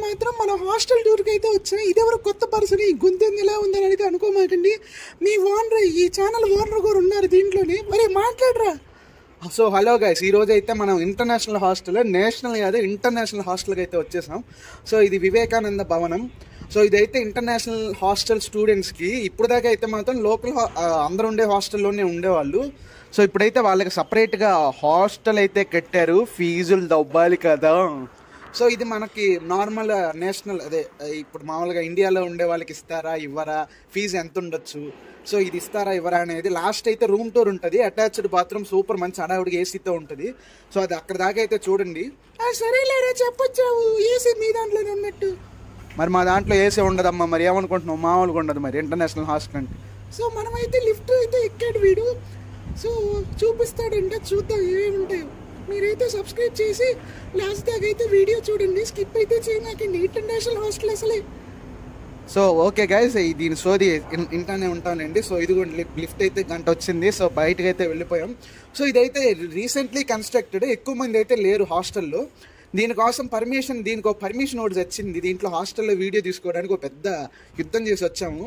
మాత్రం మన హాస్టల్ టూర్కి అయితే వచ్చాం. ఇదెవరు కొత్త పర్సన్, ఈ గొంతు ఎలా ఉందని అయితే అనుకోమాకండి. మీ ఓనర్, ఈ ఛానల్ ఓనర్ కూడా ఉన్నారు దీంట్లోనే. మరి మాట్లాడరా. సో హలో గైస్, ఈరోజు అయితే మనం ఇంటర్నేషనల్ హాస్టల్, నేషనల్ కాదు ఇంటర్నేషనల్ హాస్టల్కి అయితే వచ్చేసాం. సో ఇది వివేకానంద భవనం. సో ఇదైతే ఇంటర్నేషనల్ హాస్టల్ స్టూడెంట్స్కి. ఇప్పుడు దాకా అయితే మాత్రం లోకల్ అందరూ ఉండే హాస్టల్లోనే ఉండేవాళ్ళు. సో ఇప్పుడైతే వాళ్ళకి సపరేట్గా హాస్టల్ అయితే కట్టారు, ఫీజులు దవ్వాలి కదా. సో ఇది మనకి నార్మల్ నేషనల్, అదే ఇప్పుడు మామూలుగా ఇండియాలో ఉండే వాళ్ళకి ఇస్తారా ఇవ్వరా, ఫీజు ఎంత ఉండొచ్చు, సో ఇది ఇస్తారా ఇవ్వరా అనేది. లాస్ట్ అయితే రూమ్ టూర్ ఉంటుంది, అటాచ్డ్ బాత్రూమ్, సూపర్ మంచి అడావుడికి ఏసీతో ఉంటుంది. సో అది అక్కడ దాకా అయితే చూడండి. సరేలేరా చెప్పొచ్చావు, ఏసీ మీ దాంట్లోనే ఉన్నట్టు. మరి మా దాంట్లో ఏసీ ఉండదమ్మా, మరి ఏమనుకుంటున్నావు, మామూలుగా ఉండదు మరి ఇంటర్నేషనల్ హాస్టల్ అంటే. సో మనమైతే లిఫ్ట్ అయితే ఎక్కాడు వీడు, సో చూపిస్తాడంటే చూద్దాం ఏమేమి ఉంటాయో. మీరైతే సబ్స్క్రైబ్ చేసి లాస్ట్ దాకా అయితే వీడియో చూడండి, స్కిప్ అయితే చేయమాకండి. ఇంటర్నేషనల్ హాస్టల్ అసలే. సో ఓకే గైస్, దీని సోది ఇంటానే ఉంటానండి. సో ఇదిగోండి లిఫ్ట్ అయితే గంట వచ్చింది. సో బయటకు అయితే వెళ్ళిపోయాం. సో ఇదైతే రీసెంట్లీ కన్స్ట్రక్టెడ్, ఎక్కువ మంది అయితే లేరు హాస్టల్లో. దీనికోసం దీనికి ఒక పర్మిషన్ ఒకటి వచ్చింది. దీంట్లో హాస్టల్లో వీడియో తీసుకోవడానికి ఒక పెద్ద యుద్ధం చేసి వచ్చాము.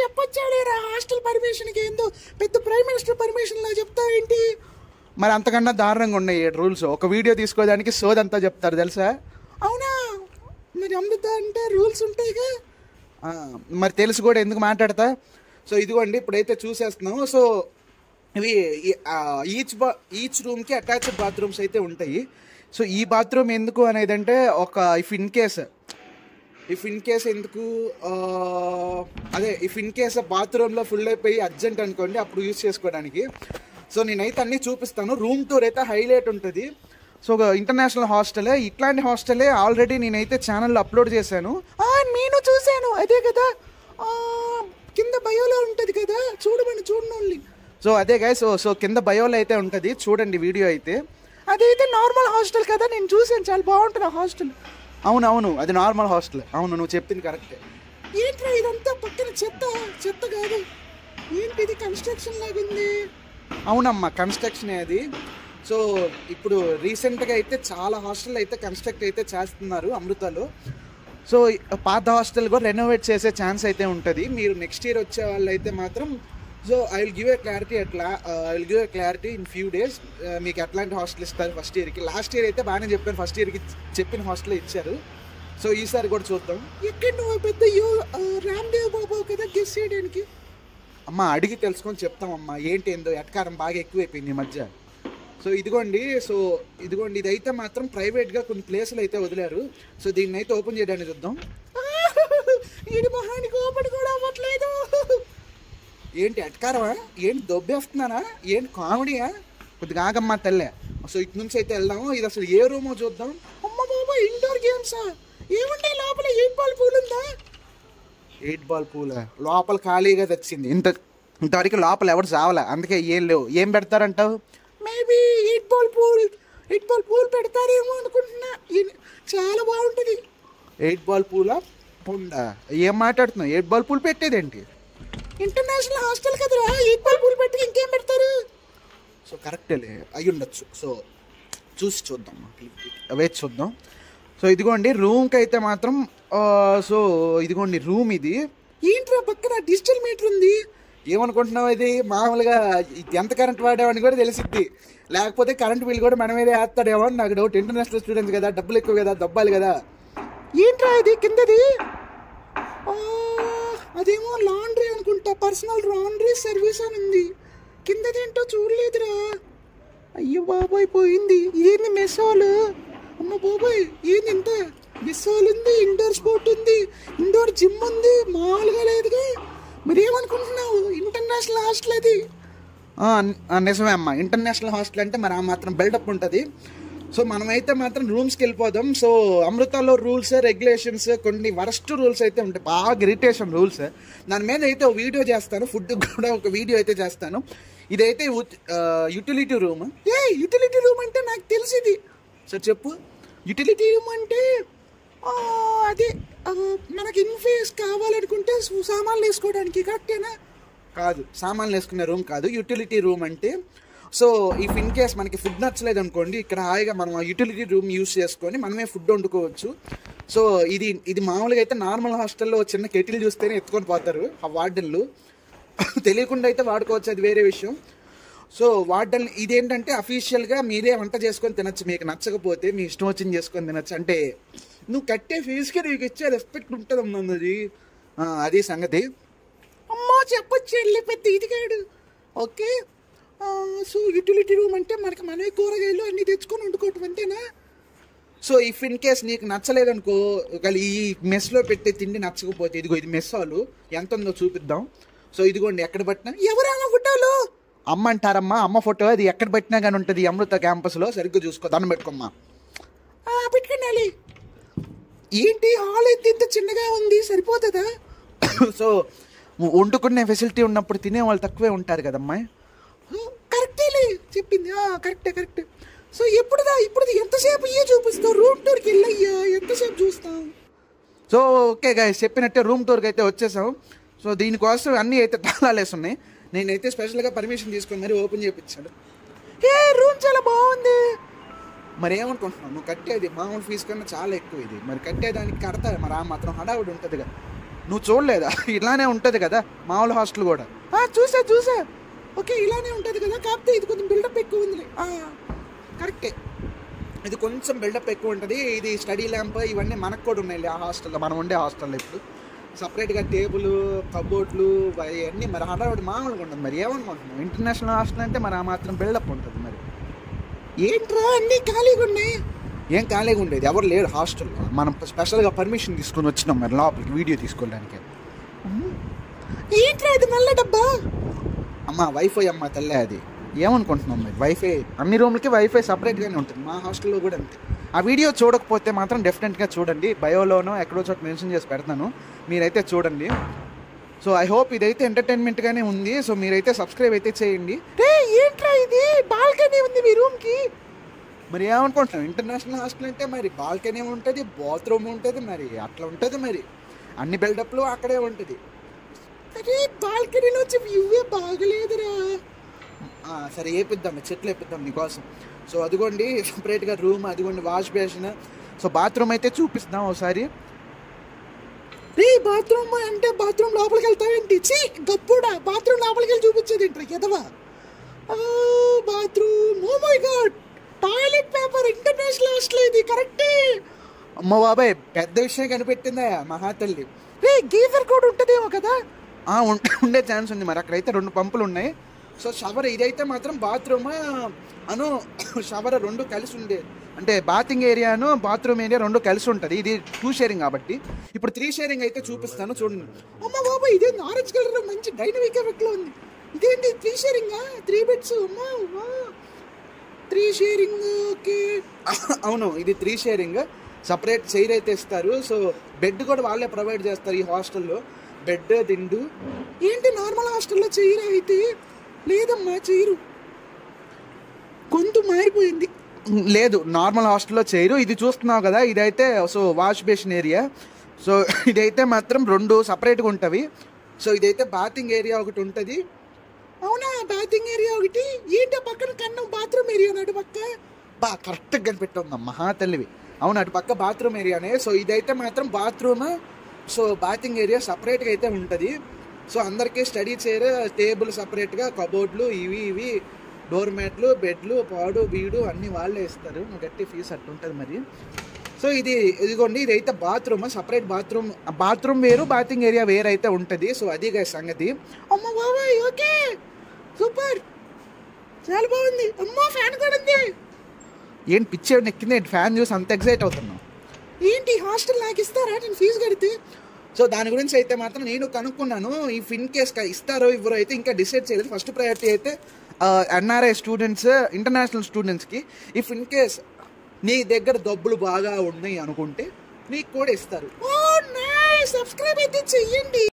చెప్పొచ్చాడేరా హాస్టల్ పర్మిషన్కి, ఏందో పెద్ద ప్రైమ్ మినిస్టర్ పర్మిషన్ లా చెప్తావేంటి? మరి అంతకన్నా దారుణంగా ఉన్నాయి రూల్స్. ఒక వీడియో తీసుకోవడానికి సోదంతా చెప్తారు తెలుసా. అవునా, మరి అమృత అంటే రూల్స్ ఉంటాయిగా. మరి తెలుసు కూడా ఎందుకు మాట్లాడతా. సో ఇదిగోండి ఇప్పుడైతే చూసేస్తున్నాము. సో ఇవి ఈచ్ రూమ్కి అటాచ్డ్ బాత్రూమ్స్ అయితే ఉంటాయి. సో ఈ బాత్రూమ్ ఎందుకు అనేది అంటే, ఒక ఇఫ్ ఇన్ కేస్ ఎందుకు, ఇఫ్ ఇన్ కేస్ బాత్రూంలో ఫుల్ అయిపోయి అర్జెంట్ అనుకోండి, అప్పుడు యూజ్ చేసుకోవడానికి. సో నేనైతే అన్నీ చూపిస్తాను. రూమ్ టూర్ అయితే హైలైట్ ఉంటుంది. సో ఇంటర్నేషనల్ హాస్టలే, ఇట్లాంటి హాస్టలే ఆల్రెడీ నేనైతే ఛానల్లో అప్లోడ్ చేశాను. నేను చూశాను, అదే కదా కింద బయోలో ఉంటుంది కదా, చూడండి. సో అదే గైస్, సో కింద బయోలో అయితే ఉంటుంది, చూడండి వీడియో అయితే. అదైతే నార్మల్ హాస్టల్ కదా, నేను చూసాను, చాలా బాగుంటుంది ఆ హాస్టల్. అవునవును, అది నార్మల్ హాస్టల్. అవును, నువ్వు చెప్పింది కరెక్టే. ఏంట్రా ఇదంతా పక్కన చెత్త కాదు, ఏంటి ఇది కన్స్ట్రక్షన్ లాగుంది. అవునమ్మా, కన్స్ట్రక్షన్ అది. సో ఇప్పుడు రీసెంట్గా అయితే చాలా హాస్టల్ అయితే కన్స్ట్రక్ట్ అయితే చేస్తున్నారు అమృతలో. సో పాత హాస్టల్ కూడా రెనోవేట్ చేసే ఛాన్స్ అయితే ఉంటుంది. మీరు నెక్స్ట్ ఇయర్ వచ్చే వాళ్ళు అయితే మాత్రం, so I will give a clarity in few days. మీకు ఎట్లాంటి హాస్టల్ ఇస్తారు ఫస్ట్ ఇయర్కి. లాస్ట్ ఇయర్ అయితే బాగానే చెప్పాను, ఫస్ట్ ఇయర్కి చెప్పిన హాస్టల్ ఇచ్చారు. సో ఈసారి కూడా చూద్దాం. ఎక్కడ నువ్వు పెద్ద రామ్దేవ్ బాబు కదా గెస్ చేయడానికి. అమ్మ అడిగి తెలుసుకొని చెప్తామమ్మా, ఏంటి ఏందో ఎట్కారం బాగా ఎక్కువైపోయింది ఈ మధ్య. సో ఇదిగోండి ఇదైతే మాత్రం ప్రైవేట్గా కొన్ని ప్లేసులు అయితే వదిలారు. సో దీన్ని అయితే ఓపెన్ చేయడానికి చూద్దాం. ఇది మొహానికి ఓపెన్ కూడా అవ్వట్లేదు. ఏంటి ఎట్కారమా, ఏంటి దొబ్బేస్తున్నానా, ఏంటి కామెడీయా, కొద్దిగా ఆగమ్మా తెల్లే. సో ఇటు నుంచి అయితే వెళ్దాము. ఇది అసలు ఏ రూమో చూద్దాం. అమ్మ బాబా, ఇండోర్ గేమ్సా ఏముంటాయి లోపల? 8 బాల్ పూల్ ఉందా? 8 బాల్ పూల్ లోపల ఖాళీగా తెచ్చింది. ఇంతవరకు లోపల ఎవరు చావలే, అందుకే ఏం లేవు. ఏం పెడతారంటావు? మేబీ 8 బాల్ పూల్ పెడతారేమో అనుకుంటున్నా. చాలా బాగుంటుంది. 8 బాల్ పూలా ఉందా? ఏం మాట్లాడుతున్నావు? 8 బాల్ పూల్ పెట్టేదేంటి? ఇంటర్నేషనల్ హాస్టల్ కదరా, 8 బాల్ పూల్ పెట్టి ఇంకేం పెడతారు? సో కరెక్టేలే, అయ్యి ఉండొచ్చు. సో చూద్దాం, వేచి చూద్దాం. సో ఇదిగోండి రూమ్కి అయితే మాత్రం, సో ఇదిగోండి రూమ్ ఇది. ఏంట్రా పక్కన డిజిటల్ మీటర్ ఉంది? ఏమనుకుంటున్నావు, ఇది మామూలుగా ఎంత కరెంట్ వాడామని కూడా తెలిసిద్ది. లేకపోతే కరెంట్ బిల్ కూడా మన మీదే వేస్తాడేమో అని నాకు డౌట్. ఇంటర్నేషనల్ స్టూడెంట్స్ కదా, డబ్బులు ఎక్కువ కదా, దబ్బాలి కదా. ఏంట్రా ఇది కిందది? అదేమో లాండ్రీ అనుకుంటా, పర్సనల్ లాండ్రీ సర్వీస్ అని ఉంది. కిందదేంటో చూడలేదురా. అయ్యో బాబాయ్ పోయింది. ఏంది మెస్ హాల్? అమ్మ బాబాయ్, ఏంది ఇంత మెస్ హాల్ ఉంది, ఇండోర్ స్పోర్ట్ ఉంది, ఇండోర్ జిమ్ ఉంది, మామూలుగా లేదుగా. మరి ఏమనుకుంటున్నావు, ఇంటర్నేషనల్ హాస్టల్ అది. నిజమే అమ్మా, ఇంటర్నేషనల్ హాస్టల్ అంటే మరి ఆ మాత్రం బిల్డప్ ఉంటుంది. సో మనమైతే మాత్రం రూమ్స్కి వెళ్ళిపోదాం. సో అమృతలో రూల్స్ రెగ్యులేషన్స్ కొన్ని వరస్ట్ రూల్స్ అయితే ఉంటాయి, బాగా ఇరిటేషన్ రూల్స్. దాని మీద అయితే ఒక వీడియో చేస్తాను, ఫుడ్ కూడా ఒక వీడియో అయితే చేస్తాను. ఇదైతే యూటిలిటీ రూమ్. యూటిలిటీ రూమ్ అంటే నాకు తెలిసింది. సో చెప్పు. యూటిలిటీ రూమ్ అంటే అదే మనకి ఇన్ఫేస్ కావాలనుకుంటే సామాన్లు వేసుకోవడానికి, కరెక్టేనా? కాదు, సామాన్లు వేసుకునే రూమ్ కాదు. యూటిలిటీ రూమ్ అంటే సో ఇఫ్ ఇన్ కేస్ మనకి ఫుడ్ నచ్చలేదు అనుకోండి, ఇక్కడ హాయిగా మనం యూటిలిటీ రూమ్ యూస్ చేసుకొని మనమే ఫుడ్ వండుకోవచ్చు. సో ఇది మామూలుగా అయితే నార్మల్ హాస్టల్లో చిన్న కెటిల్ చూస్తేనే ఎత్తుకొని పోతారు ఆ వార్డెన్లు. తెలియకుండా అయితే వాడుకోవచ్చు, అది వేరే విషయం. సో వార్డెన్ ఇదేంటంటే అఫీషియల్గా మీరే వంట చేసుకొని తినచ్చు. మీకు నచ్చకపోతే మీ ఇష్టం వచ్చింది చేసుకొని తినచ్చు. అంటే నువ్వు కట్టే ఫీజుకి నీకు ఇచ్చే రెస్పెక్ట్ ఉంటుంది అన్నది, అది సంగతి. అమ్మో చెప్పొచ్చు వెళ్ళి పెద్ద ఇదిగాడు. ఓకే, సో యూటిలిటీ రూమ్ అంటే మనమే కూరగాయలు అన్నీ తెచ్చుకొని వండుకోవటం అంతేనా? సో ఇఫ్ ఇన్ కేస్ నీకు నచ్చలేదనుకో, ఈ మెస్లో పెట్టే తిండి నచ్చకపోతే ఇదిగో ఇది మెస్ హాలు ఎంత ఉందో చూపిద్దాం. సో ఇదిగోండి, ఎక్కడ పట్టినా ఎవరన్నా ఫోటోలు అమ్మ అంటారమ్మా, అమ్మ ఫోటో అది ఎక్కడ పెట్టినా కానీ ఉంటుంది అమృత క్యాంపస్లో. సరిగ్గా చూసుకో, దండం పెట్టుకోమ్మా. పెట్టుకున్నాలి. ఏంటి హాల్ అయితే ఇంత చిన్నగా ఉంది, సరిపోతుందా? సో వండుకునే ఫెసిలిటీ ఉన్నప్పుడు తినే వాళ్ళు తక్కువే ఉంటారు కదమ్మా. కరెక్టేలే చెప్పింది, కరెక్టే. సో ఇప్పుడు ఎంతసేపు ఇయ్యే చూపిస్తావు? రూమ్ టూర్కి వెళ్ళయ్యా, ఎంతసేపు చూస్తాం? సో ఓకే గైస్, చెప్పినట్టే రూమ్ టూర్కి అయితే వచ్చేసాం. సో దీనికోసం అన్నీ అయితే తాళాలేసి ఉన్నాయి. నేనైతే స్పెషల్గా పర్మిషన్ తీసుకొని మరి ఓపెన్ చేయించాడు. రూమ్ చాలా బాగుంది. మరి ఏమనుకుంటున్నావు, నువ్వు కట్టేది మామూలు ఫీజు కన్నా చాలా ఎక్కువ. ఇది మరి కట్టేదానికి కడతారు, మరి ఆ మాత్రం హడావుడి ఉంటుంది కదా. నువ్వు చూడలేదా, ఇలానే ఉంటుంది కదా మామూలు హాస్టల్ కూడా. చూసా. ఓకే, ఇలానే ఉంటుంది కదా, కాకపోతే ఇది కొంచెం బిల్డప్ ఎక్కువ ఉంది. కరెక్టే, ఇది కొంచెం బిల్డప్ ఎక్కువ ఉంటుంది. ఇది స్టడీ ల్యాంప్ ఇవన్నీ మనకు కూడా ఉన్నాయి ఆ హాస్టల్లో, మనం ఉండే హాస్టల్లో. ఇప్పుడు సపరేట్గా టేబుల్, కబోర్డ్లు అవన్నీ మరి హడావుడి మామూలుగా ఉంటుంది. మరి ఏమనుకుంటున్నాం, ఇంటర్నేషనల్ హాస్టల్ అంటే మరి ఆ మాత్రం బిల్డప్ ఉంటుంది. మరి ఏంట్రా అన్నీ ఖాళీగా ఉన్నాయి? ఏం ఖాళీగా ఉండేది, ఎవరు లేరు హాస్టల్లో. మనం స్పెషల్గా పర్మిషన్ తీసుకొని వచ్చినాం మరి లోపలికి వీడియో తీసుకోవడానికి. ఏంట్రా ఇది నల్ల డబ్బా? అమ్మ వైఫై అమ్మ తల్లే, అది ఏమనుకుంటున్నాం మరి. వైఫై అన్ని రూమ్లకి వైఫై సపరేట్గానే ఉంటుంది, మా హాస్టల్లో కూడా అంతే. ఆ వీడియో చూడకపోతే మాత్రం డెఫినెట్గా చూడండి, బయోలోనో ఎక్కడో చోట మెన్షన్ చేసి పెడతాను, మీరైతే చూడండి. సో ఐ హోప్ ఇదైతే ఎంటర్టైన్మెంట్గానే ఉంది. సో మీరైతే సబ్స్క్రైబ్ అయితే చేయండి. ఏంట్రా ఇది బాల్కనీ ఉంది మీ రూమ్కి? మరి ఏమనుకుంటున్నాం, ఇంటర్నేషనల్ హాస్టల్ అంటే మరి బాల్కనీ ఉంటుంది, బాత్రూమ్ ఉంటుంది, మరి అట్లా ఉంటుంది. మరి అన్ని బిల్డప్లు అక్కడే ఉంటుంది. అరే బాల్కనీలో వచ్చి వ్యూవే బాగలేదురా. సరే వేపిద్దాం, చెట్లు వేపిద్దాం నీకోసం. సో అదిగోండి సపరేట్గా రూమ్, అదిగోండి వాష్ బేసిన్. సో బాత్రూమ్ అయితే చూపిస్తాం ఒకసారి. బాత్రూమ్ అంటే బాత్రూమ్ లోపలికి వెళ్తావేంటి? గప్పుడా బాత్రూమ్ లోపలికి వెళ్ళి చూపించేది ఏంట్రా ఎదవా? Bathroom, oh my god, toilet paper international hostel ఇది. కరెక్టే అమ్మ బాబాయ్, పెద్ద విషయం కనిపెట్టిందా మహాతల్లి. గీజర్ కూడా ఉంటుందేమో కదా? ఉండే ఛాన్స్ ఉంది. మరి అక్కడైతే 2 పంపులు ఉన్నాయి. సో షవర్ ఇదైతే మాత్రం బాత్రూమ్ షవర్ 2 కలిసి ఉండే, అంటే బాతింగ్ ఏరియాను బాత్రూమ్ ఏరియా 2 కలిసి ఉంటుంది. ఇది 2 షేరింగ్ కాబట్టి. ఇప్పుడు 3 షేరింగ్ అయితే చూపిస్తాను, చూడండి. అమ్మ బాబా, ఇదే ఆరెంజ్ కలర్ మంచి డైనమిక్ ఎఫెక్ట్ లో ఉంది. ఇదేంటి 3 షేరింగా? 3 బెడ్స్. అమ్మా 3 షేరింగ్. ఓకే, అవును, ఇది 3 షేరింగ్. సపరేట్ చైర్ అయితే ఇస్తారు. సో బెడ్ కూడా వాళ్ళే ప్రొవైడ్ చేస్తారు ఈ హాస్టల్లో, బెడ్ దిండు. ఏంటి నార్మల్ హాస్టల్లో చైర్ అయితే లేదమ్మా, చైరు కొంత మారిపోయింది. లేదు, నార్మల్ హాస్టల్లో చైరు. ఇది చూస్తున్నావు కదా, ఇదైతే so wash basin area. So ఇదైతే మాత్రం 2 సపరేట్గా ఉంటుంది. సో ఇదైతే బాతింగ్ ఏరియా ఒకటి ఉంటుంది. అవునా, బాతింగ్ ఏరియా ఒకటి. ఏంటో పక్కన కన్నా బాత్రూమ్ ఏరియా అటు పక్క కరెక్ట్గా కనిపెట్టుందమ్మా మహా తల్లివి. అవును, అటు పక్క బాత్రూమ్ ఏరియానే. సో ఇదైతే మాత్రం బాత్రూమ్, సో బాతింగ్ ఏరియా సపరేట్గా అయితే ఉంటుంది. సో అందరికీ స్టడీ చైర్, టేబుల్ సపరేట్గా, కబోర్డ్లు ఇవి డోర్ మ్యాట్లు, బెడ్లు, పాడు బీడు అన్నీ వాళ్ళే ఇస్తారు. గట్టి ఫీజు అట్టు ఉంటుంది మరి. సో ఇదిగోండి, ఇదైతే బాత్రూమ్, సపరేట్ బాత్రూమ్ వేరు, బాతింగ్ ఏరియా వేరు అయితే ఉంటుంది. సో అది సంగతి. అమ్మ బాబాయ్, ఓకే సూపర్, చాలా బాగుంది. అమ్మో ఫ్యాన్ కూడా ఉంది. ఏంటి పిచ్చి నెక్కింది, ఫ్యాన్ చూసి అంత ఎక్సైట్ అవుతున్నావు? ఏంటి హాస్టల్ నాకు ఇస్తారా నేను ఫీజు కడితే? సో దాని గురించి అయితే మాత్రం నేను కనుక్కున్నాను. ఇఫ్ ఇన్ కేస్ ఇస్తారో ఇవ్వరో అయితే ఇంకా డిసైడ్ చేయలేదు. ఫస్ట్ ప్రయారిటీ అయితే ఎన్ఆర్ఐ స్టూడెంట్స్, ఇంటర్నేషనల్ స్టూడెంట్స్కి. ఇఫ్ ఇన్ కేస్ నీ దగ్గర డబ్బులు బాగా ఉన్నాయి అనుకుంటే నీకు కూడా ఇస్తారు. సబ్స్క్రైబ్ అయితే చెయ్యండి.